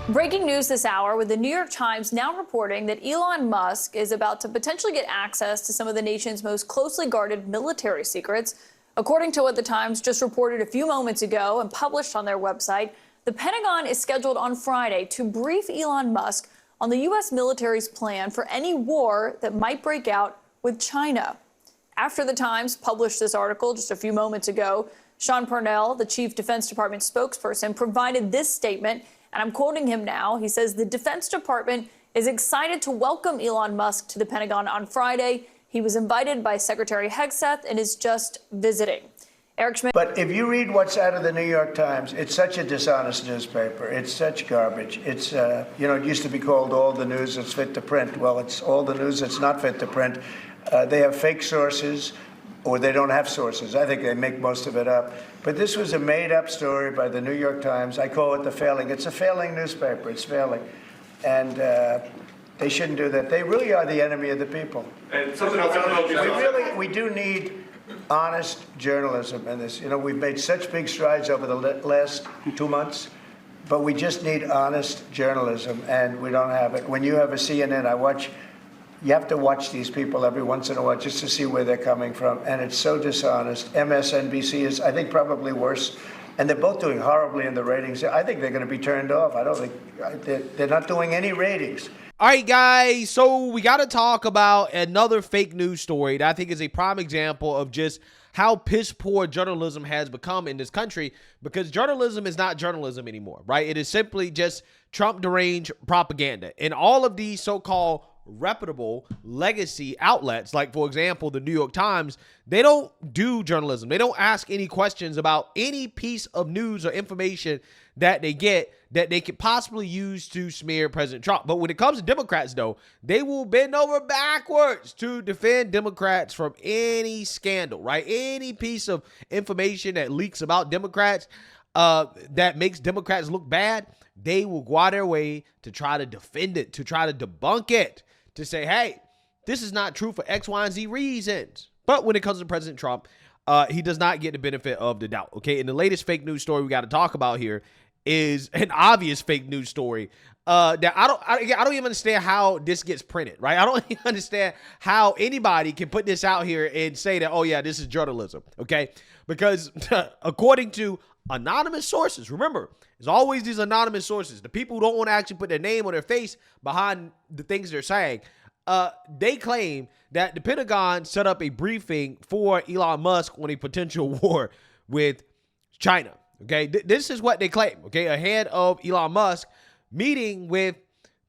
Breaking news this hour with the New York Times now reporting that Elon Musk is about to potentially get access to some of the nation's most closely guarded military secrets. According to what the Times just reported a few moments ago and published on their website, the Pentagon is scheduled on Friday to brief Elon Musk on the U.S. military's plan for any war that might break out with China. After the Times published this article just a few moments ago, Sean Parnell, the chief Defense Department spokesperson, provided this statement. And I'm quoting him now. He says the Defense Department is excited to welcome Elon Musk to the Pentagon on Friday. He was invited by Secretary Hegseth and is just visiting. Eric Schmidt. But if you read what's out of the New York Times, it's such a dishonest newspaper. It's such garbage. It's, it used to be called all the news that's fit to print. Well, it's all the news that's not fit to print. They have fake sources, or they don't have sources. I think they make most of it up. But this was a made-up story by the New York Times. I call it the failing. It's a failing newspaper. It's failing. And they shouldn't do that. They really are the enemy of the people. And something else. We do need honest journalism in this. We've made such big strides over the last 2 months, but we just need honest journalism, and we don't have it. When you have a CNN, you have to watch these people every once in a while just to see where they're coming from, and it's so dishonest. MSNBC is, I think, probably worse, and they're both doing horribly in the ratings. I think they're going to be turned off. I don't think they're not doing any ratings. All right, guys, so we got to talk about another fake news story that I think is a prime example of just how piss poor journalism has become in this country, because journalism is not journalism anymore, right? It is simply just Trump deranged propaganda. And all of these so-called reputable legacy outlets, like, for example, the New York Times, they don't do journalism. They don't ask any questions about any piece of news or information that they get that they could possibly use to smear President Trump. But when it comes to Democrats, though, they will bend over backwards to defend Democrats from any scandal, right? Any piece of information that leaks about Democrats that makes Democrats look bad, they will go out their way to try to defend it, to try to debunk it, to say, hey, this is not true for X, Y, and Z reasons. But when it comes to President Trump, he does not get the benefit of the doubt, okay? And the latest fake news story we got to talk about here is an obvious fake news story that I don't even understand how this gets printed, right? I don't even understand how anybody can put this out here and say that, oh yeah, this is journalism, okay? Because according to anonymous sources, remember, there's always these anonymous sources, the people who don't want to actually put their name or their face behind the things they're saying. They claim that the Pentagon set up a briefing for Elon Musk on a potential war with China. Okay, this is what they claim, okay, ahead of Elon Musk meeting with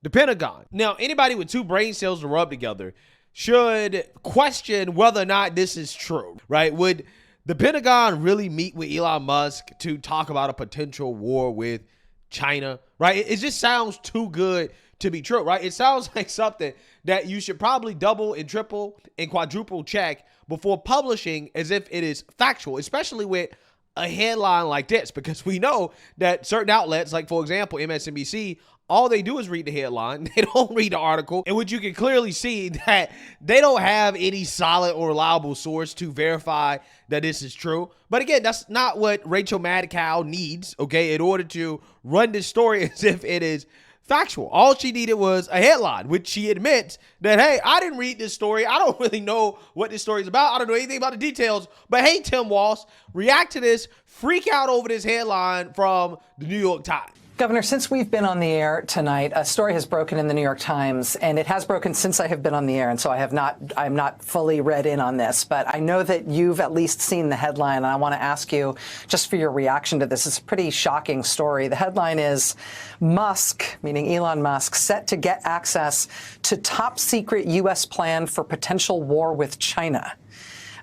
the Pentagon. Now, anybody with two brain cells to rub together should question whether or not this is true, right? Would the Pentagon really meet with Elon Musk to talk about a potential war with China, right? It just sounds too good to be true, right? It sounds like something that you should probably double and triple and quadruple check before publishing as if it is factual, especially with a headline like this, because we know that certain outlets, like, for example, MSNBC, all they do is read the headline. They don't read the article, in which you can clearly see that they don't have any solid or reliable source to verify that this is true. But again, that's not what Rachel Madcow needs, okay, in order to run this story as if it is factual. All she needed was a headline, which she admits that, hey, I didn't read this story. I don't really know what this story is about. I don't know anything about the details. But hey, Tim Walsh, react to this, freak out over this headline from the New York Times. Governor, since we've been on the air tonight, a story has broken in the New York Times, and it has broken since I have been on the air, and so I'm not fully read in on this, but I know that you've at least seen the headline, and I want to ask you just for your reaction to this. It's a pretty shocking story. The headline is Musk, meaning Elon Musk, set to get access to top secret U.S. plan for potential war with China.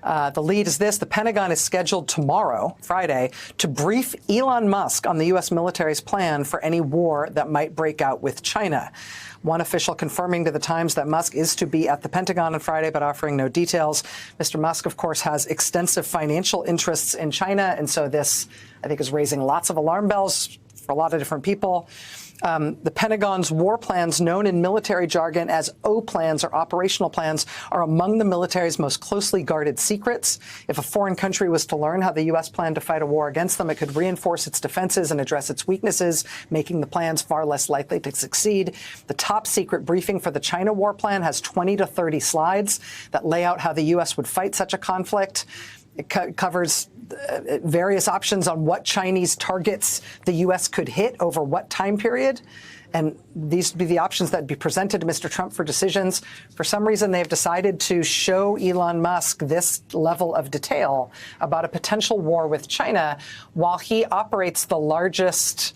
The lead is this: the Pentagon is scheduled tomorrow, Friday, to brief Elon Musk on the U.S. military's plan for any war that might break out with China. One official confirming to the Times that Musk is to be at the Pentagon on Friday, but offering no details. Mr. Musk, of course, has extensive financial interests in China, and so this, I think, is raising lots of alarm bells for a lot of different people. The Pentagon's war plans, known in military jargon as O plans or operational plans, are among the military's most closely guarded secrets. If a foreign country was to learn how the U.S. planned to fight a war against them, it could reinforce its defenses and address its weaknesses, making the plans far less likely to succeed. The top secret briefing for the China war plan has 20 to 30 slides that lay out how the U.S. would fight such a conflict. It covers various options on what Chinese targets the U.S. could hit over what time period. And these would be the options that would be presented to Mr. Trump for decisions. For some reason, they have decided to show Elon Musk this level of detail about a potential war with China while he operates the largest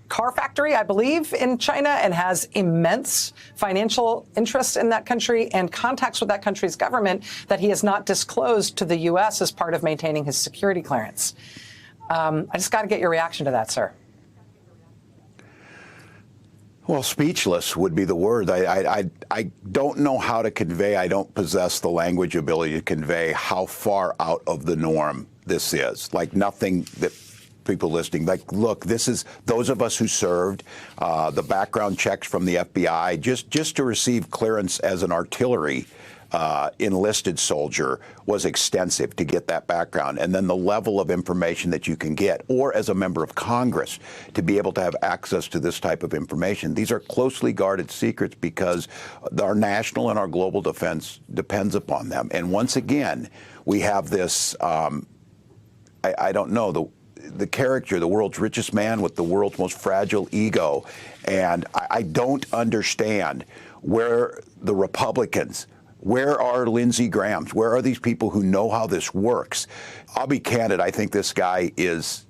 car factory, I believe, in China, and has immense financial interests in that country and contacts with that country's government that he has not disclosed to the U.S. as part of maintaining his security clearance. I just got to get your reaction to that, sir. Well, speechless would be the word. I don't know how to convey. I don't possess the language ability to convey how far out of the norm this is. Like nothing that people listening, like, look, this is those of us who served, the background checks from the FBI, just to receive clearance as an artillery enlisted soldier was extensive to get that background. And then the level of information that you can get, or as a member of Congress, to be able to have access to this type of information. These are closely guarded secrets because our national and our global defense depends upon them. And once again, we have this, I don't know, the character, the world's richest man with the world's most fragile ego. And I don't understand where the Republicans, where are Lindsey Grahams, where are these people who know how this works? I'll be candid, I think this guy is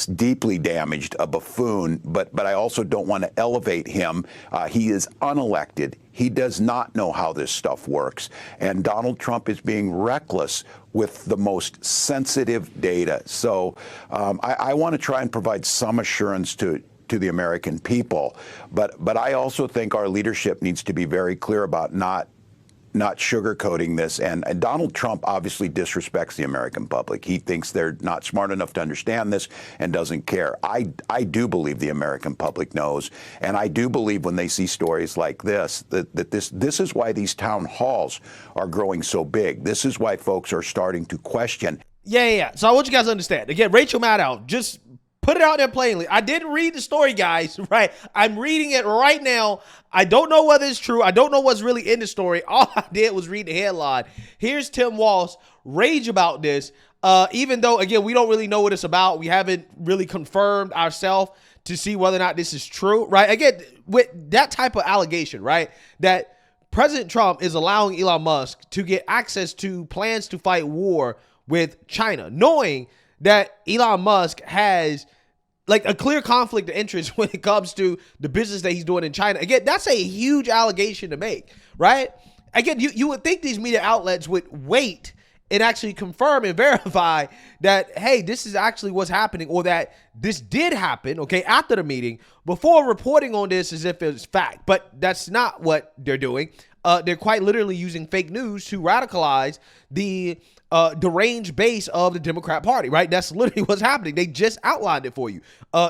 deeply damaged, a buffoon, but I also don't want to elevate him. He is unelected. He does not know how this stuff works. And Donald Trump is being reckless with the most sensitive data. So I want to try and provide some assurance to the American people. But I also think our leadership needs to be very clear about not sugarcoating this. And Donald Trump obviously disrespects the American public. He thinks they're not smart enough to understand this and doesn't care. I do believe the American public knows. And I do believe when they see stories like this, that this is why these town halls are growing so big. This is why folks are starting to question. Yeah. So I want you guys to understand. Again, Rachel Maddow, just put it out there plainly. I didn't read the story, guys, right? I'm reading it right now. I don't know whether it's true. I don't know what's really in the story. All I did was read the headline. Here's Tim Walz rage about this, even though, again, we don't really know what it's about. We haven't really confirmed ourselves to see whether or not this is true, right? Again, with that type of allegation, right, that President Trump is allowing Elon Musk to get access to plans to fight war with China, knowing that Elon Musk has like a clear conflict of interest when it comes to the business that he's doing in China. Again, that's a huge allegation to make, right? Again, you would think these media outlets would wait and actually confirm and verify that, hey, this is actually what's happening, or that this did happen, okay, after the meeting, before reporting on this as if it's fact. But that's not what they're doing. They're quite literally using fake news to radicalize the deranged base of the Democrat Party, right? That's literally what's happening. They just outlined it for you.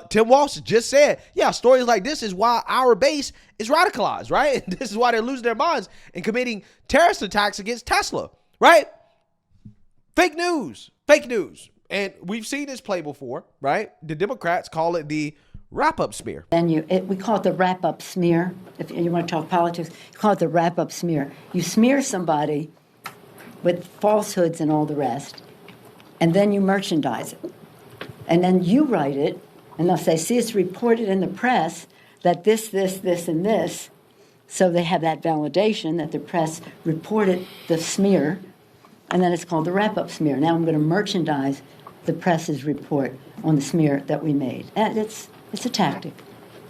Tim Walz just said, yeah, stories like this is why our base is radicalized, right? This is why they're losing their minds and committing terrorist attacks against Tesla, right? Fake news. And we've seen this play before, right? The Democrats call it the wrap-up smear. And we call it the wrap-up smear. If you want to talk politics, you call it the wrap-up smear. You smear somebody with falsehoods and all the rest, and then you merchandise it. And then you write it, and they'll say, see, it's reported in the press that this, and this. So they have that validation that the press reported the smear, and then it's called the wrap-up smear. Now I'm going to merchandise the press's report on the smear that we made. And it's a tactic,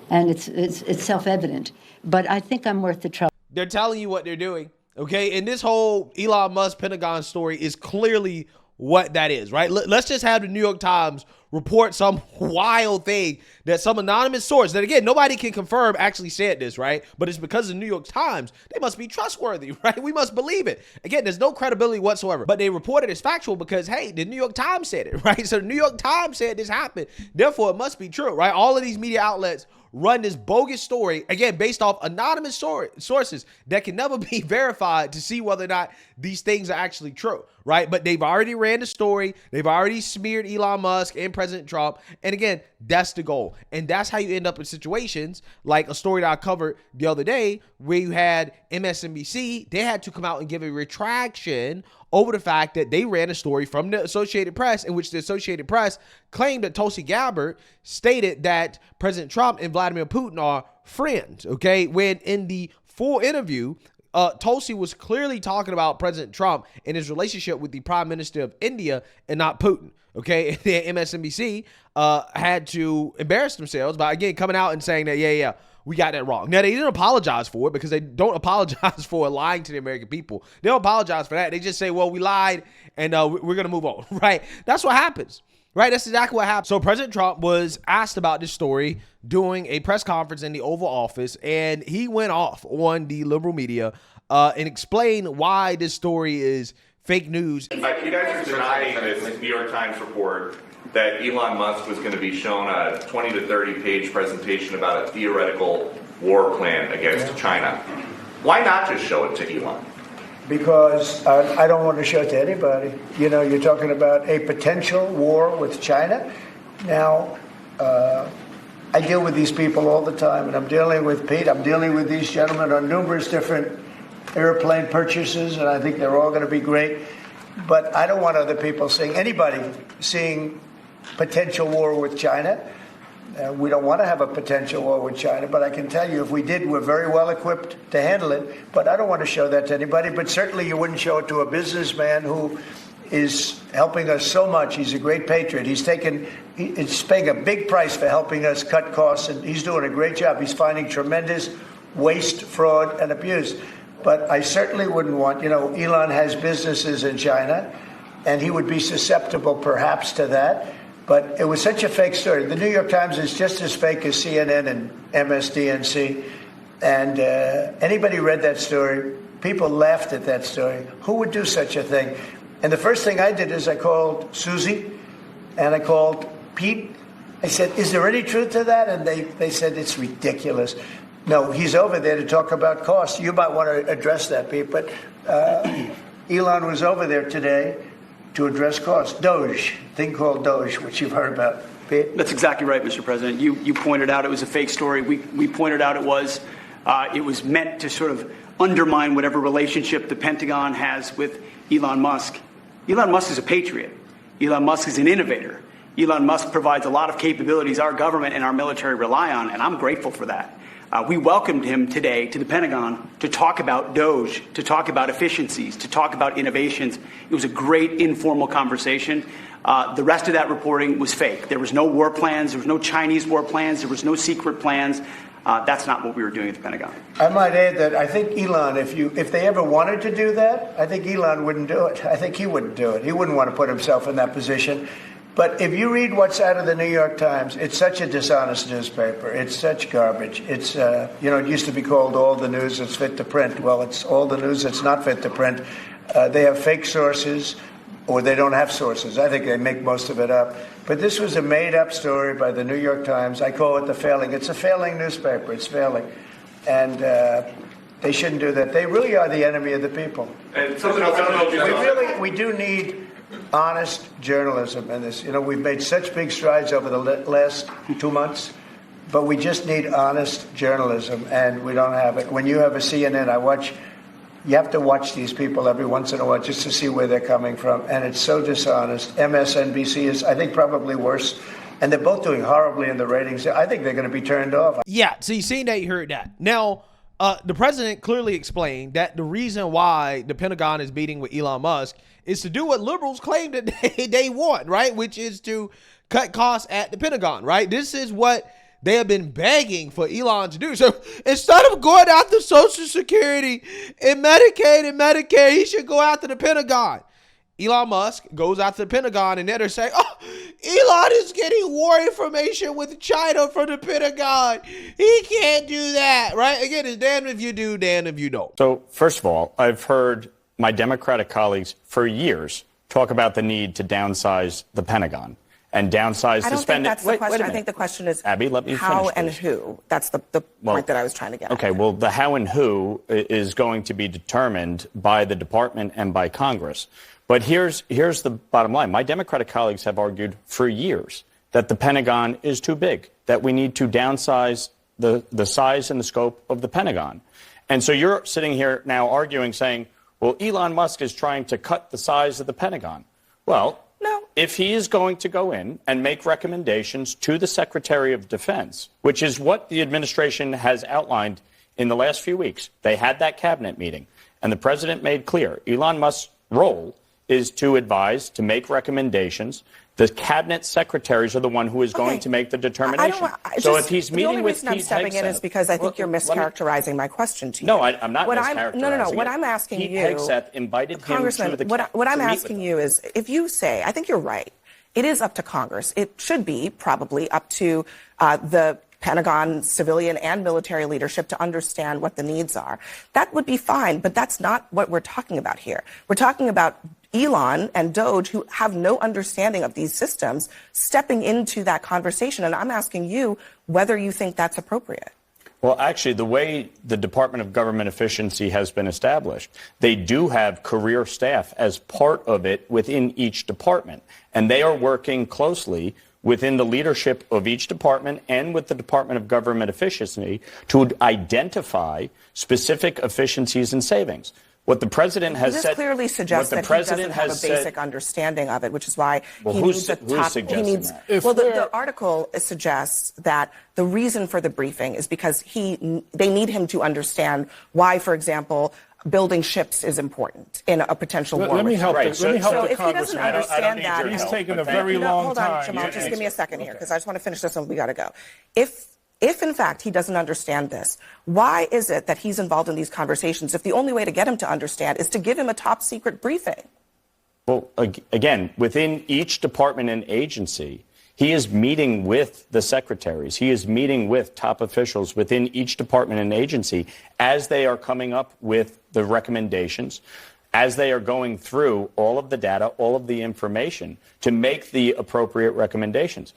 and it's self-evident. But I think I'm worth the trouble. They're telling you what they're doing. Okay, and this whole Elon Musk Pentagon story is clearly what that is, right? Let's just have the New York Times report some wild thing that some anonymous source that, again, nobody can confirm actually said this, right? But it's because of the New York Times. They must be trustworthy, right? We must believe it. Again, there's no credibility whatsoever, but they report it as factual because, hey, the New York Times said it, right? So the New York Times said this happened. Therefore, it must be true, right? All of these media outlets run this bogus story, again, based off anonymous sources that can never be verified to see whether or not these things are actually true, right? But they've already ran the story. They've already smeared Elon Musk and President Trump. And again, that's the goal. And that's how you end up in situations like a story that I covered the other day where you had MSNBC. They had to come out and give a retraction over the fact that they ran a story from the Associated Press in which the Associated Press claimed that Tulsi Gabbard stated that President Trump and Vladimir Putin are friends, okay? When in the full interview, Tulsi was clearly talking about President Trump and his relationship with the Prime Minister of India and not Putin, okay? And then MSNBC had to embarrass themselves by, again, coming out and saying that, yeah, we got that wrong. Now, they didn't apologize for it because they don't apologize for lying to the American people. They don't apologize for that. They just say, well, we lied and we're going to move on, right? That's what happens, right? That's exactly what happened. So President Trump was asked about this story during a press conference in the Oval Office, and he went off on the liberal media and explained why this story is fake news. You guys are denying this New York Times report that Elon Musk was going to be shown a 20 to 30 page presentation about a theoretical war plan against China. Why not just show it to Elon? Because I don't want to show it to anybody. You know, you're talking about a potential war with China. Now, I deal with these people all the time, and I'm dealing with Pete. I'm dealing with these gentlemen on numerous different airplane purchases, and I think they're all going to be great. But I don't want other people seeing, anybody seeing potential war with China. We don't want to have a potential war with China, but I can tell you if we did, we're very well equipped to handle it. But I don't want to show that to anybody. But certainly you wouldn't show it to a businessman who is helping us so much. He's a great patriot. He's paying a big price for helping us cut costs, and he's doing a great job. He's finding tremendous waste, fraud, and abuse. But I certainly wouldn't want, Elon has businesses in China, and he would be susceptible perhaps to that. But it was such a fake story. The New York Times is just as fake as CNN and MSDNC. And anybody read that story, people laughed at that story. Who would do such a thing? And the first thing I did is I called Susie and I called Pete. I said, is there any truth to that? And they said, it's ridiculous. No, he's over there to talk about costs. You might want to address that, Pete. But Elon was over there today to address costs. DOGE, thing called DOGE, which you've heard about. Pete? That's exactly right, Mr. President. You pointed out it was a fake story. We pointed out it was meant to sort of undermine whatever relationship the Pentagon has with Elon Musk. Elon Musk is a patriot. Elon Musk is an innovator. Elon Musk provides a lot of capabilities our government and our military rely on, and I'm grateful for that. We welcomed him today to the Pentagon to talk about DOGE, to talk about efficiencies, to talk about innovations. It was a great informal conversation. The rest of that reporting was fake. There was no war plans. There was no Chinese war plans. There was no secret plans. That's not what we were doing at the Pentagon. I might add that I think Elon, if they ever wanted to do that, I think Elon wouldn't do it. I think he wouldn't do it. He wouldn't want to put himself in that position. But if you read what's out of the New York Times, it's such a dishonest newspaper. It's such garbage. It's, it used to be called all the news that's fit to print. Well, it's all the news that's not fit to print. They have fake sources, or they don't have sources. I think they make most of it up. But this was a made-up story by the New York Times. I call it the failing. It's a failing newspaper. It's failing. And they shouldn't do that. They really are the enemy of the people. And something else I don't know if We do need honest journalism in this. We've made such big strides over the last 2 months, but we just need honest journalism, and we don't have it. When you have a CNN, you have to watch these people every once in a while just to see where they're coming from, and it's so dishonest. MSNBC is, I think, probably worse, and they're both doing horribly in the ratings. I think they're going to be turned off. Yeah, so you seen that, you heard that. Now, the president clearly explained that the reason why the Pentagon is meeting with Elon Musk is to do what liberals claim that they want, right? Which is to cut costs at the Pentagon, right? This is what they have been begging for Elon to do. So instead of going after Social Security and Medicaid and Medicare, he should go after the Pentagon. Elon Musk goes out to the Pentagon, and then they're saying, oh, Elon is getting war information with China from the Pentagon. He can't do that, right? Again, it's damned if you do, damned if you don't. So, first of all, I've heard my Democratic colleagues for years talk about the need to downsize the Pentagon and downsize the spending. I don't think that's the question. I think the question is Abby, let me how finish, and please. who. That's the point that I was trying to get at. Okay, well, the how and who is going to be determined by the department and by Congress. But here's the bottom line. My Democratic colleagues have argued for years that the Pentagon is too big, that we need to downsize the size and the scope of the Pentagon. And so you're sitting here now arguing, saying, well, Elon Musk is trying to cut the size of the Pentagon. Well, no. If he is going to go in and make recommendations to the Secretary of Defense, which is what the administration has outlined in the last few weeks, they had that cabinet meeting, and the president made clear Elon Musk's role is to advise, to make recommendations. The cabinet secretaries are the one who is going to make the determination. So if he's meeting with Pete Hegseth, the only reason I'm stepping in is because I think you're mischaracterizing my question to you. No, I'm not mischaracterizing No. What I'm asking Pete you, Hegseth invited him to the what I'm asking you is, if you say, I think you're right, it is up to Congress. It should be probably up to the Pentagon, civilian and military leadership to understand what the needs are. That would be fine, but that's not what we're talking about here. We're talking about Elon and DOGE, who have no understanding of these systems, stepping into that conversation. And I'm asking you whether you think that's appropriate. Well, actually, the way the Department of Government Efficiency has been established, they do have career staff as part of it within each department. And they are working closely within the leadership of each department and with the Department of Government Efficiency to identify specific efficiencies and savings. What the president has said. This clearly suggests that he doesn't have a basic understanding of it, which is why he needs a top. Well, the article suggests that the reason for the briefing is because they need him to understand why, for example, building ships is important in a potential war. Let me help the congressman. So if he doesn't understand that, he's taken a very long time. Hold on, Jamal, just give me a second here, because I just want to finish this and we got to go. If, in fact, he doesn't understand this, why is it that he's involved in these conversations if the only way to get him to understand is to give him a top secret briefing? Well, again, within each department and agency, he is meeting with the secretaries. He is meeting with top officials within each department and agency as they are coming up with the recommendations, as they are going through all of the data, all of the information to make the appropriate recommendations.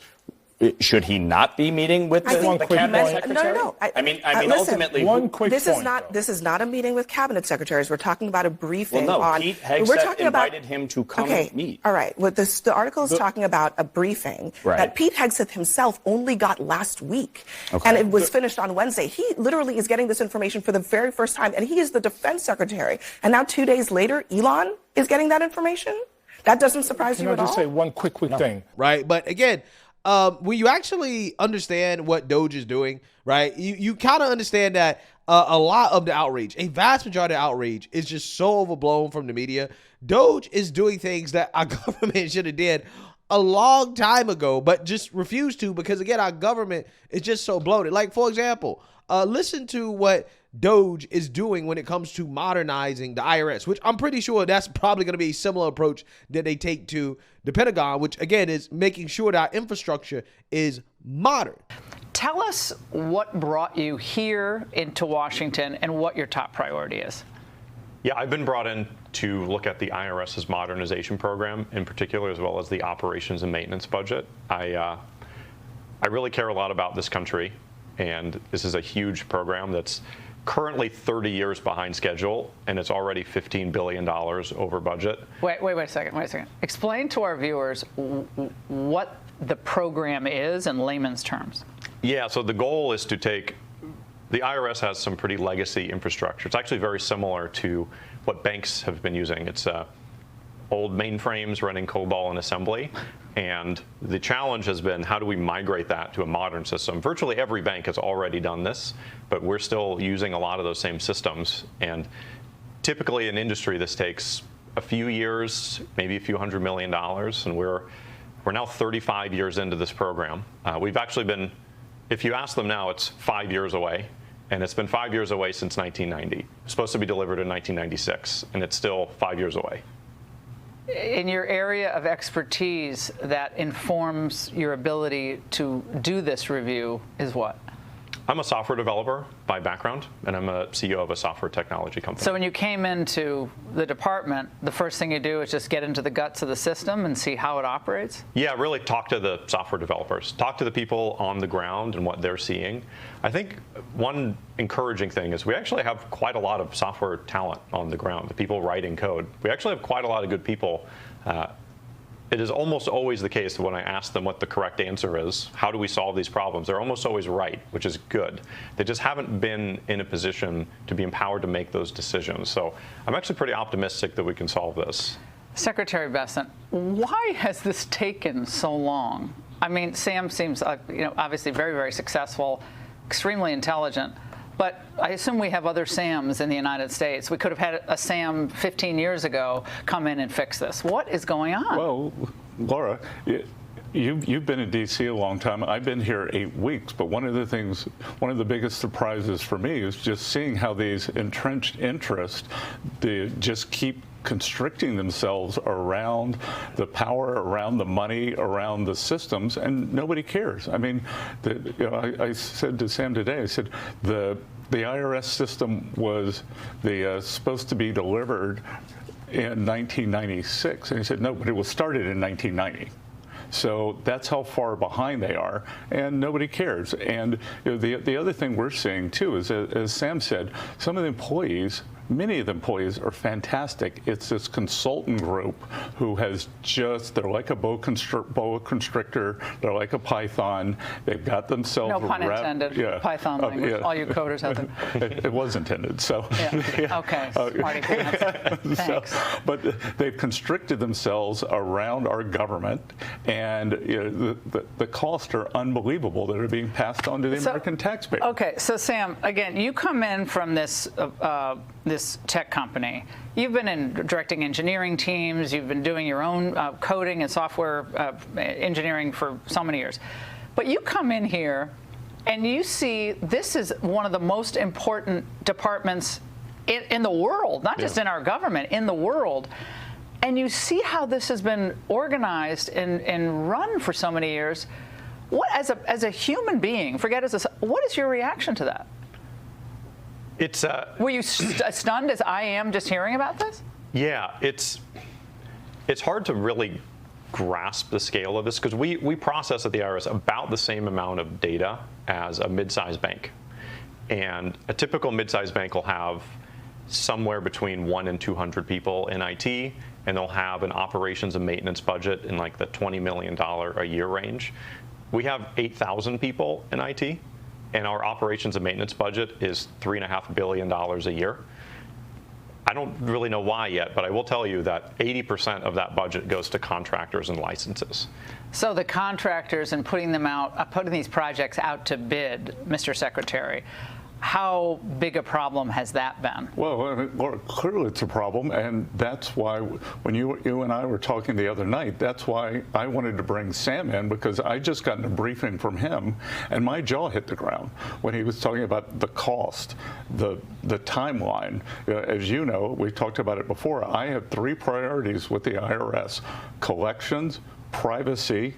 Should he not be meeting with the cabinet secretary? No. I mean, listen, ultimately, one quick this point, is not. This is not a meeting with cabinet secretaries. We're talking about a briefing on. Pete Hegseth invited him to come and meet. All right. Well, the article is talking about a briefing that Pete Hegseth himself only got last week, and it was finished on Wednesday. He literally is getting this information for the very first time, and he is the defense secretary. And now 2 days later, Elon is getting that information. That doesn't surprise you at all? Can I just say one quick thing? Right, but again. When you actually understand what DOGE is doing, right, you kind of understand that a lot of the outreach, a vast majority of outreach is just so overblown from the media. DOGE is doing things that our government should have did a long time ago, but just refused to because, again, our government is just so bloated. Like, for example, listen to what DOGE is doing when it comes to modernizing the IRS, which I'm pretty sure that's probably going to be a similar approach that they take to the Pentagon, which, again, is making sure that our infrastructure is modern. Tell us what brought you here into Washington and what your top priority is. Yeah, I've been brought in to look at the IRS's modernization program in particular, as well as the operations and maintenance budget. I really care a lot about this country, and this is a huge program that's currently 30 years behind schedule, and it's already $15 billion over budget. Wait a second. Explain to our viewers what the program is in layman's terms. Yeah, so the goal is to take, the IRS has some pretty legacy infrastructure. It's actually very similar to what banks have been using. It's old mainframes running COBOL and assembly. And the challenge has been, how do we migrate that to a modern system? Virtually every bank has already done this, but we're still using a lot of those same systems. And typically in industry, this takes a few years, maybe a few $100 million. And we're now 35 years into this program. We've actually been, if you ask them now, it's 5 years away. And it's been 5 years away since 1990. It's supposed to be delivered in 1996, and it's still 5 years away. in your area of expertise that informs your ability to do this review is what? I'm a software developer by background, and I'm a CEO of a software technology company. So when you came into the department, the first thing you do is just get into the guts of the system and see how it operates? Yeah, really talk to the software developers, talk to the people on the ground and what they're seeing. I think one encouraging thing is we actually have quite a lot of software talent on the ground, the people writing code. We actually have quite a lot of good people. It is almost always the case that when I ask them what the correct answer is, how do we solve these problems, they're almost always right, which is good. They just haven't been in a position to be empowered to make those decisions. So I'm actually pretty optimistic that we can solve this. Secretary Bessent, why has this taken so long? I mean, Sam seems obviously very, very successful, extremely intelligent. But I assume we have other Sams in the United States. We could have had a Sam 15 years ago come in and fix this. What is going on? Well, Laura, you've been in D.C. a long time. I've been here 8 weeks. But one of the biggest surprises for me is just seeing how these entrenched interests just keep constricting themselves around the power, around the money, around the systems, and nobody cares. I mean, I said to Sam today, I said, the IRS system was supposed to be delivered in 1996, and he said, no, but it was started in 1990. So that's how far behind they are, and nobody cares. And the other thing we're seeing too is, as Sam said, some of the employees, many of the employees are fantastic. It's this consultant group who has they're like a boa constrictor, they're like a python. They've got themselves no pun intended. Yeah. Python language. Yeah. All you coders have it was intended. So yeah. Okay, smarty pants. Thanks. But they've constricted themselves around our government, and the costs are unbelievable that are being passed on to the American taxpayer. Okay, so Sam, again, you come in from this tech company. You've been in directing engineering teams. You've been doing your own coding and software engineering for so many years. But you come in here and you see this is one of the most important departments in the world, not just in our government, in the world. And you see how this has been organized and run for so many years. What, as a human being, what is your reaction to that? Were you stunned as I am just hearing about this? Yeah, it's hard to really grasp the scale of this because we process at the IRS about the same amount of data as a mid-sized bank. And a typical mid-sized bank will have somewhere between 1 and 200 people in IT, and they'll have an operations and maintenance budget in like the $20 million a year range. We have 8,000 people in IT. And our operations and maintenance budget is $3.5 billion a year. I don't really know why yet, but I will tell you that 80% of that budget goes to contractors and licenses. So the contractors and putting these projects out to bid, Mr. Secretary, how big a problem has that been? Well, clearly it's a problem, and that's why when you and I were talking the other night, that's why I wanted to bring Sam in, because I just gotten a briefing from him, and my jaw hit the ground when he was talking about the cost, the timeline. As you know, we talked about it before, I have 3 priorities with the IRS: collections, privacy,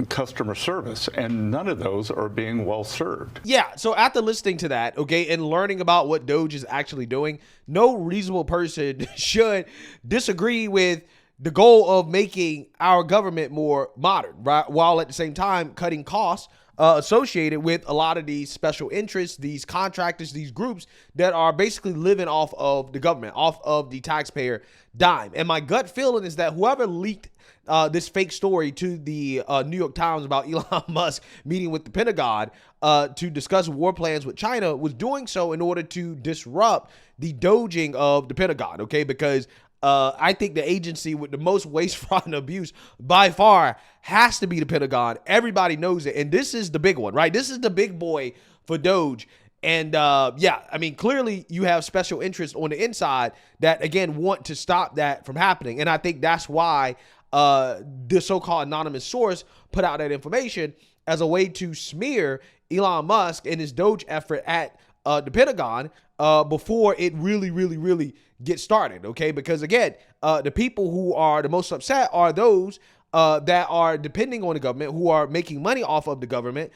customer service, and none of those are being well served. Yeah, so after listening to that, okay, and learning about what DOGE is actually doing, no reasonable person should disagree with the goal of making our government more modern, right? While at the same time cutting costs associated with a lot of these special interests, these contractors, these groups that are basically living off of the government, off of the taxpayer dime. And my gut feeling is that whoever leaked this fake story to the New York Times about Elon Musk meeting with the Pentagon to discuss war plans with China was doing so in order to disrupt the doging of the Pentagon, okay? Because I think the agency with the most waste, fraud, and abuse by far has to be the Pentagon. Everybody knows it. And this is the big one, right? This is the big boy for DOGE. And yeah, I mean, clearly you have special interests on the inside that, again, want to stop that from happening. And I think that's why the so-called anonymous source put out that information as a way to smear Elon Musk and his DOGE effort at the Pentagon before it really gets started, okay? Because again, the people who are the most upset are those that are depending on the government, who are making money off of the government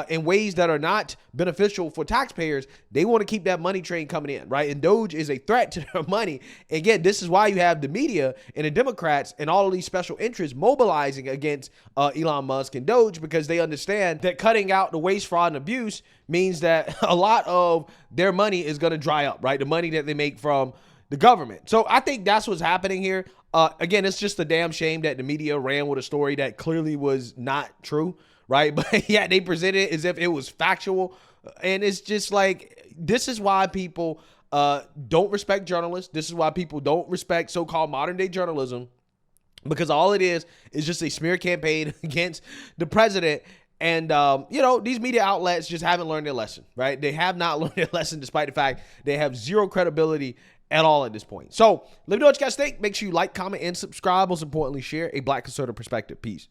in ways that are not beneficial for taxpayers. They want to keep that money train coming in, right? And DOGE is a threat to their money. Again, this is why you have the media and the Democrats and all of these special interests mobilizing against Elon Musk and DOGE, because they understand that cutting out the waste, fraud, and abuse means that a lot of their money is going to dry up, right? The money that they make from the government. So I think that's what's happening here. Again, it's just a damn shame that the media ran with a story that clearly was not true, right? But yeah, they presented it as if it was factual. And it's just like, this is why people don't respect journalists. This is why people don't respect so-called modern day journalism, because all it is just a smear campaign against the president. And, these media outlets just haven't learned their lesson, right? They have not learned their lesson, despite the fact they have zero credibility at all at this point. So let me know what you guys think. Make sure you like, comment, and subscribe. Most importantly, share a Black conservative perspective. Peace.